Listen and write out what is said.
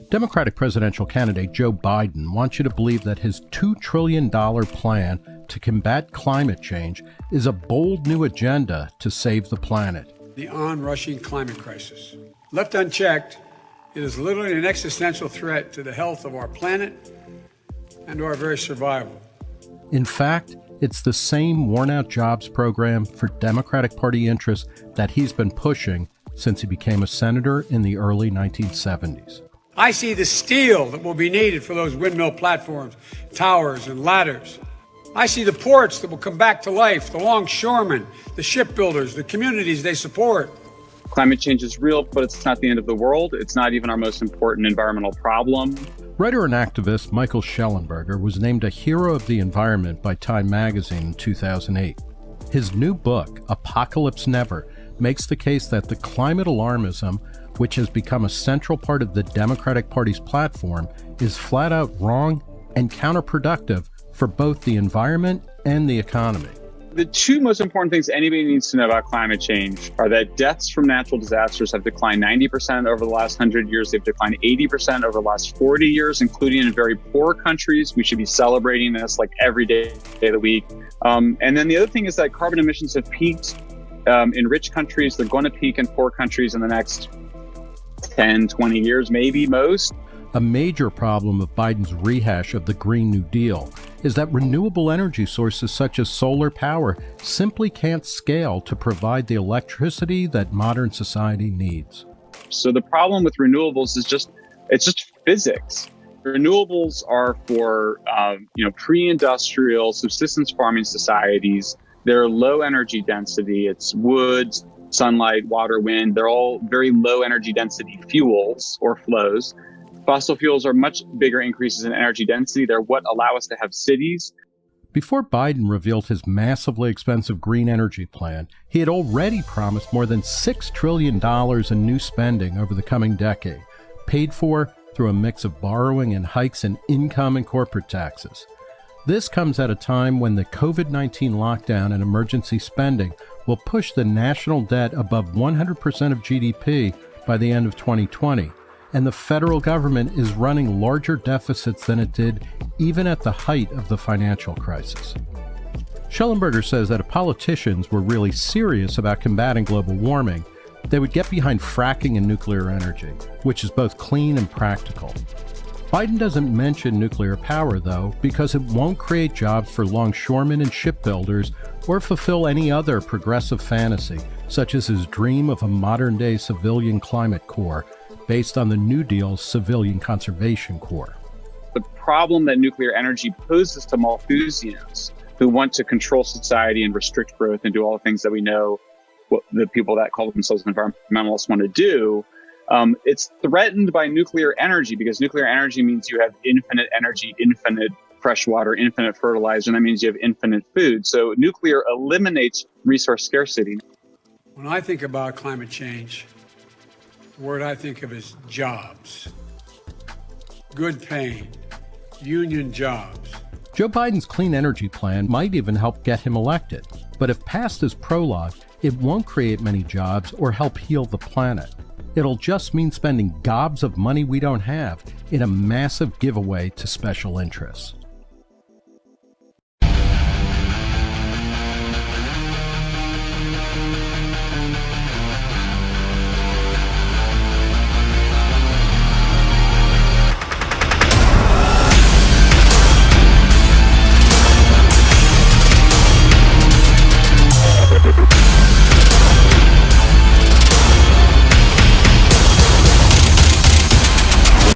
Democratic presidential candidate Joe Biden wants you to believe that his $2 trillion plan to combat climate change is a bold new agenda to save the planet. The onrushing climate crisis. Left unchecked, it is literally an existential threat to the health of our planet and to our very survival. In fact, it's the same worn-out jobs program for Democratic Party interests that he's been pushing since he became a senator in the early 1970s. I see the steel that will be needed for those windmill platforms, towers, and ladders. I see the ports that will come back to life, the longshoremen, the shipbuilders, the communities they support. Climate change is real, but it's not the end of the world. It's not even our most important environmental problem. Writer and activist Michael Shellenberger was named a Hero of the Environment by Time magazine in 2008. His new book, Apocalypse Never, makes the case that the climate alarmism, which has become a central part of the Democratic Party's platform, is flat out wrong and counterproductive for both the environment and the economy. The two most important things anybody needs to know about climate change are that deaths from natural disasters have declined 90% over the last 100 years. They've declined 80% over the last 40 years, including in very poor countries. We should be celebrating this like every day of the week. And then the other thing is that carbon emissions have peaked in rich countries. They're going to peak in poor countries in the next 10, 20 years, maybe most. A major problem of Biden's rehash of the Green New Deal is that renewable energy sources such as solar power simply can't scale to provide the electricity that modern society needs. So the problem with renewables is it's just physics. Renewables are for pre-industrial subsistence farming societies. They're low energy density. It's wood, sunlight, water, wind. They're all very low energy density fuels or flows. Fossil fuels are much bigger increases in energy density. They're what allow us to have cities. Before Biden revealed his massively expensive green energy plan, he had already promised more than $6 trillion in new spending over the coming decade, paid for through a mix of borrowing and hikes in income and corporate taxes. This comes at a time when the COVID-19 lockdown and emergency spending will push the national debt above 100% of GDP by the end of 2020. And the federal government is running larger deficits than it did even at the height of the financial crisis. Shellenberger says that if politicians were really serious about combating global warming, they would get behind fracking and nuclear energy, which is both clean and practical. Biden doesn't mention nuclear power, though, because it won't create jobs for longshoremen and shipbuilders or fulfill any other progressive fantasy, such as his dream of a modern-day civilian climate corps, based on the New Deal's Civilian Conservation Corps. The problem that nuclear energy poses to Malthusians who want to control society and restrict growth and do all the things that we know what the people that call themselves environmentalists want to do, it's threatened by nuclear energy because nuclear energy means you have infinite energy, infinite fresh water, infinite fertilizer, and that means you have infinite food. So nuclear eliminates resource scarcity. When I think about climate change, the word I think of is jobs. Good paying, union jobs. Joe Biden's clean energy plan might even help get him elected. But if passed as prologue, it won't create many jobs or help heal the planet. It'll just mean spending gobs of money we don't have in a massive giveaway to special interests.